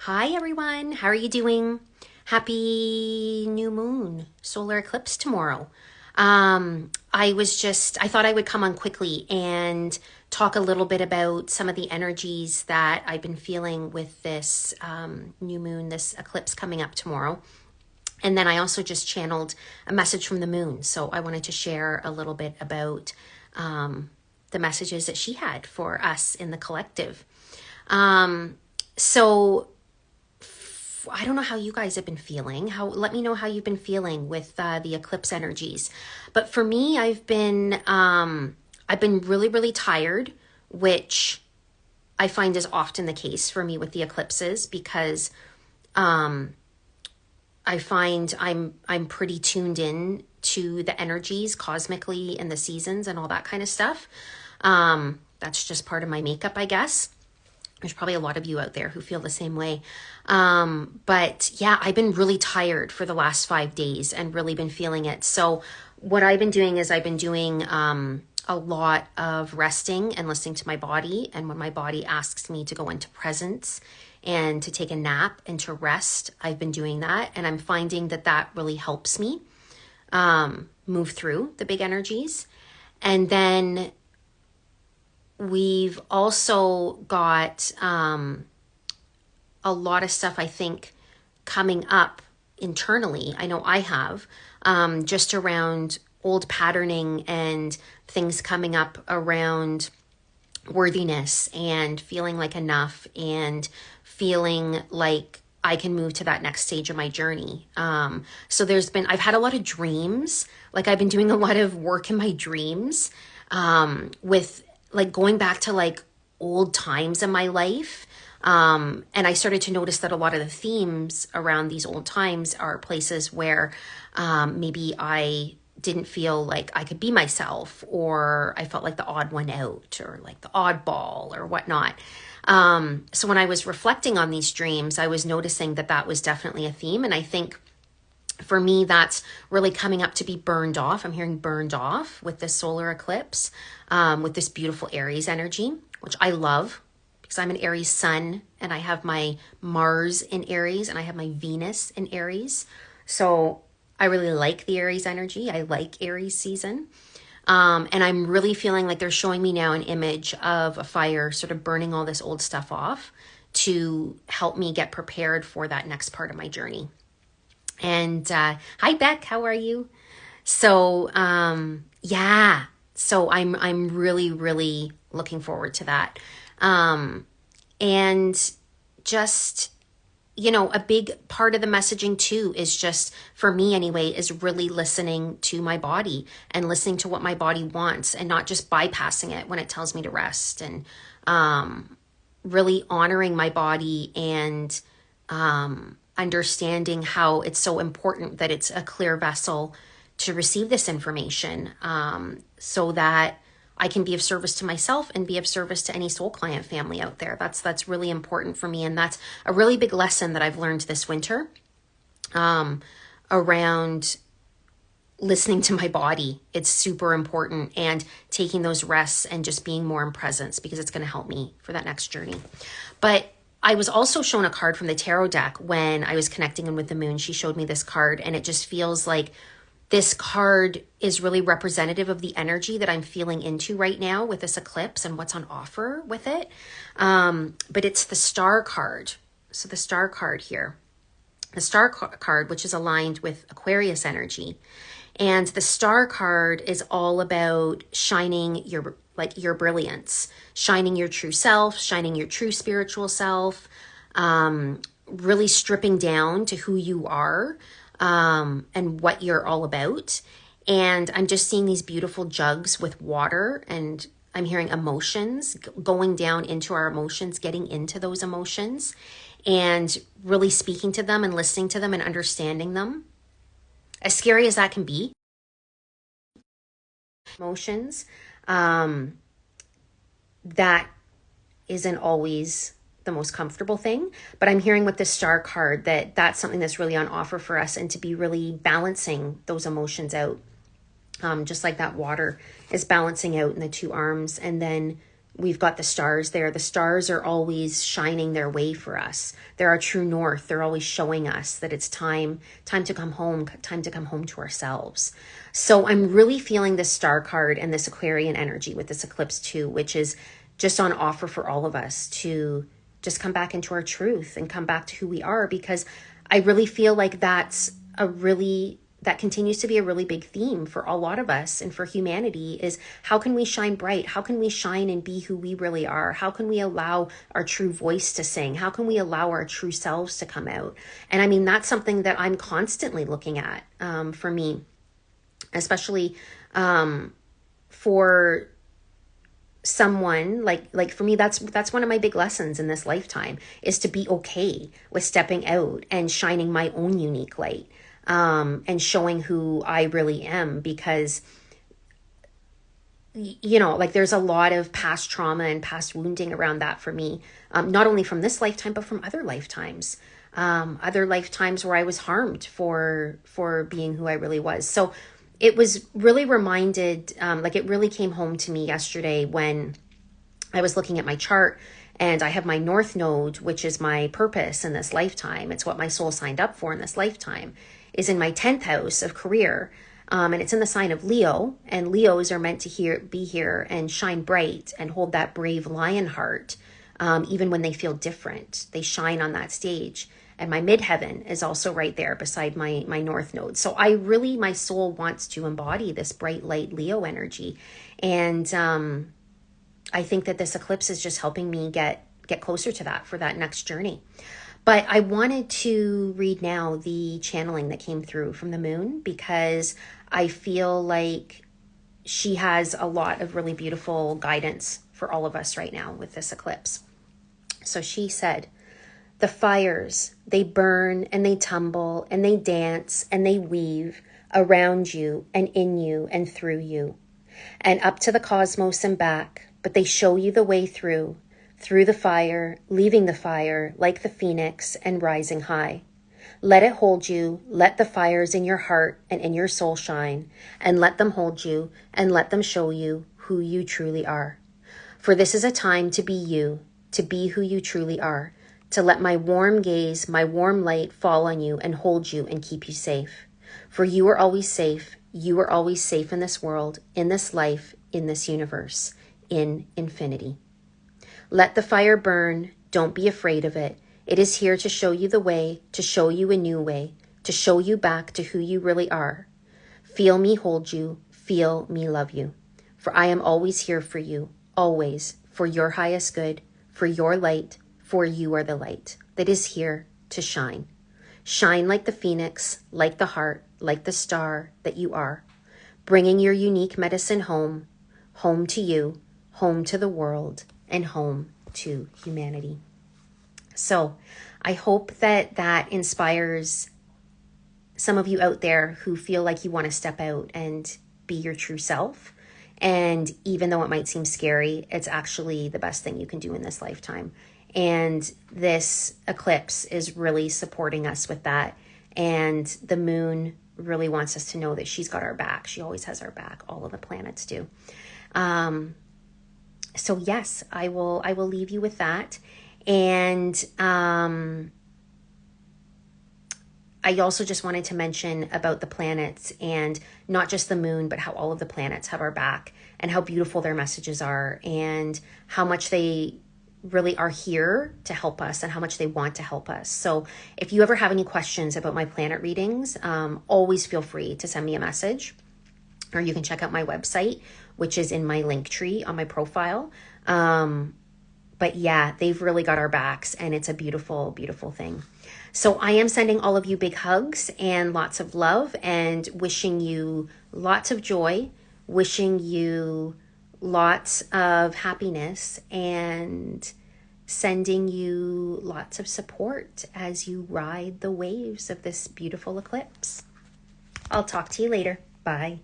Hi everyone, how are you doing? Happy new moon, solar eclipse tomorrow. I thought I would come on quickly and talk a little bit about some of the energies that I've been feeling with this new moon, this eclipse coming up tomorrow. And then I also just channeled a message from the moon. So I wanted to share a little bit about the messages that she had for us in the collective. So I don't know how you guys have been feeling. Let me know how you've been feeling with the eclipse energies. But for me, I've been really, really tired, which I find is often the case for me with the eclipses because I find I'm pretty tuned in to the energies cosmically and the seasons and all that kind of stuff. That's just part of my makeup, I guess. There's probably a lot of you out there who feel the same way. But yeah, I've been really tired for the last 5 days and really been feeling it. So what I've been doing is I've been doing a lot of resting and listening to my body. And when my body asks me to go into presence and to take a nap and to rest, I've been doing that. And I'm finding that that really helps me move through the big energies. And then we've also got a lot of stuff, I think, coming up internally. I know I have, just around old patterning and things coming up around worthiness and feeling like enough and feeling like I can move to that next stage of my journey. So I've had a lot of dreams. Like I've been doing a lot of work in my dreams with like going back to like old times in my life. And I started to notice that a lot of the themes around these old times are places where maybe I didn't feel like I could be myself, or I felt like the odd one out, or like the oddball or whatnot. So when I was reflecting on these dreams, I was noticing that that was definitely a theme. And I think for me, that's really coming up to be burned off. I'm hearing burned off with this solar eclipse, with this beautiful Aries energy, which I love because I'm an Aries sun and I have my Mars in Aries and I have my Venus in Aries. So I really like the Aries energy. I like Aries season. And I'm really feeling like they're showing me now an image of a fire sort of burning all this old stuff off to help me get prepared for that next part of my journey. And hi Beck, how are you? So yeah, so I'm really, really looking forward to that. And just, a big part of the messaging too is just, for me anyway, is really listening to my body and listening to what my body wants and not just bypassing it when it tells me to rest, and really honoring my body and understanding how it's so important that it's a clear vessel to receive this information, so that I can be of service to myself and be of service to any soul client family out there. That's really important for me. And that's a really big lesson that I've learned this winter, around listening to my body. It's super important, and taking those rests and just being more in presence, because it's going to help me for that next journey. But I was also shown a card from the tarot deck when I was connecting in with the moon. She showed me this card, and it just feels like this card is really representative of the energy that I'm feeling into right now with this eclipse and what's on offer with it. But it's the star card. So the star card here, the star card, which is aligned with Aquarius energy. And the star card is all about shining your brilliance, shining your true self, shining your true spiritual self, really stripping down to who you are, and what you're all about. And I'm just seeing these beautiful jugs with water, and I'm hearing emotions, going down into our emotions, getting into those emotions, and really speaking to them and listening to them and understanding them. As scary as that can be, emotions, that isn't always the most comfortable thing, but I'm hearing with the star card that that's something that's really on offer for us, and to be really balancing those emotions out, just like that water is balancing out in the two arms, and then We've got the stars there. The stars are always shining their way for us. They're our true north. They're always showing us that it's time to come home, time to come home to ourselves. So I'm really feeling this star card and this Aquarian energy with this eclipse too, which is just on offer for all of us to just come back into our truth and come back to who we are, because I really feel like that continues to be a really big theme for a lot of us and for humanity, is how can we shine bright? How can we shine and be who we really are? How can we allow our true voice to sing? How can we allow our true selves to come out? And I mean, that's something that I'm constantly looking at, for me, especially for someone like for me, that's one of my big lessons in this lifetime, is to be okay with stepping out and shining my own unique light, and showing who I really am, because like there's a lot of past trauma and past wounding around that for me, not only from this lifetime but from other lifetimes where I was harmed for being who I really was. So it was really reminded, it really came home to me yesterday when I was looking at my chart, and I have my North Node, which is my purpose in this lifetime. It's what my soul signed up for in this lifetime, is in my 10th house of career. And it's in the sign of Leo, and Leos are meant to be here and shine bright and hold that brave lion heart, even when they feel different. They shine on that stage. And my midheaven is also right there beside my North Node. So my soul wants to embody this bright light Leo energy. And I think that this eclipse is just helping me get closer to that for that next journey. But I wanted to read now the channeling that came through from the moon, because I feel like she has a lot of really beautiful guidance for all of us right now with this eclipse. So she said, "The fires, they burn and they tumble and they dance and they weave around you and in you and through you and up to the cosmos and back, but they show you the way through the fire, leaving the fire like the phoenix and rising high. Let it hold you, let the fires in your heart and in your soul shine, and let them hold you and let them show you who you truly are. For this is a time to be you, to be who you truly are, to let my warm gaze, my warm light fall on you and hold you and keep you safe. For you are always safe. You are always safe in this world, in this life, in this universe, in infinity. Let the fire burn. Don't be afraid of it. It is here to show you the way, to show you a new way, to show you back to who you really are. Feel me hold you. Feel me love you. For I am always here for you, always, for your highest good, for your light, for you are the light that is here to shine. Shine like the phoenix, like the heart, like the star that you are, bringing your unique medicine home, home to you, home to the world, and home to humanity." So I hope that inspires some of you out there who feel like you want to step out and be your true self. And even though it might seem scary, it's actually the best thing you can do in this lifetime. And this eclipse is really supporting us with that. And the moon really wants us to know that she's got our back. She always has our back. All of the planets do. So yes, I will leave you with that. And I also just wanted to mention about the planets, and not just the moon, but how all of the planets have our back, and how beautiful their messages are, and how much they really are here to help us, and how much they want to help us. So if you ever have any questions about my planet readings, always feel free to send me a message, or you can check out my website, which is in my link tree on my profile. But yeah, they've really got our backs, and it's a beautiful, beautiful thing. So I am sending all of you big hugs and lots of love, and wishing you lots of joy, wishing you lots of happiness, and sending you lots of support as you ride the waves of this beautiful eclipse. I'll talk to you later. Bye.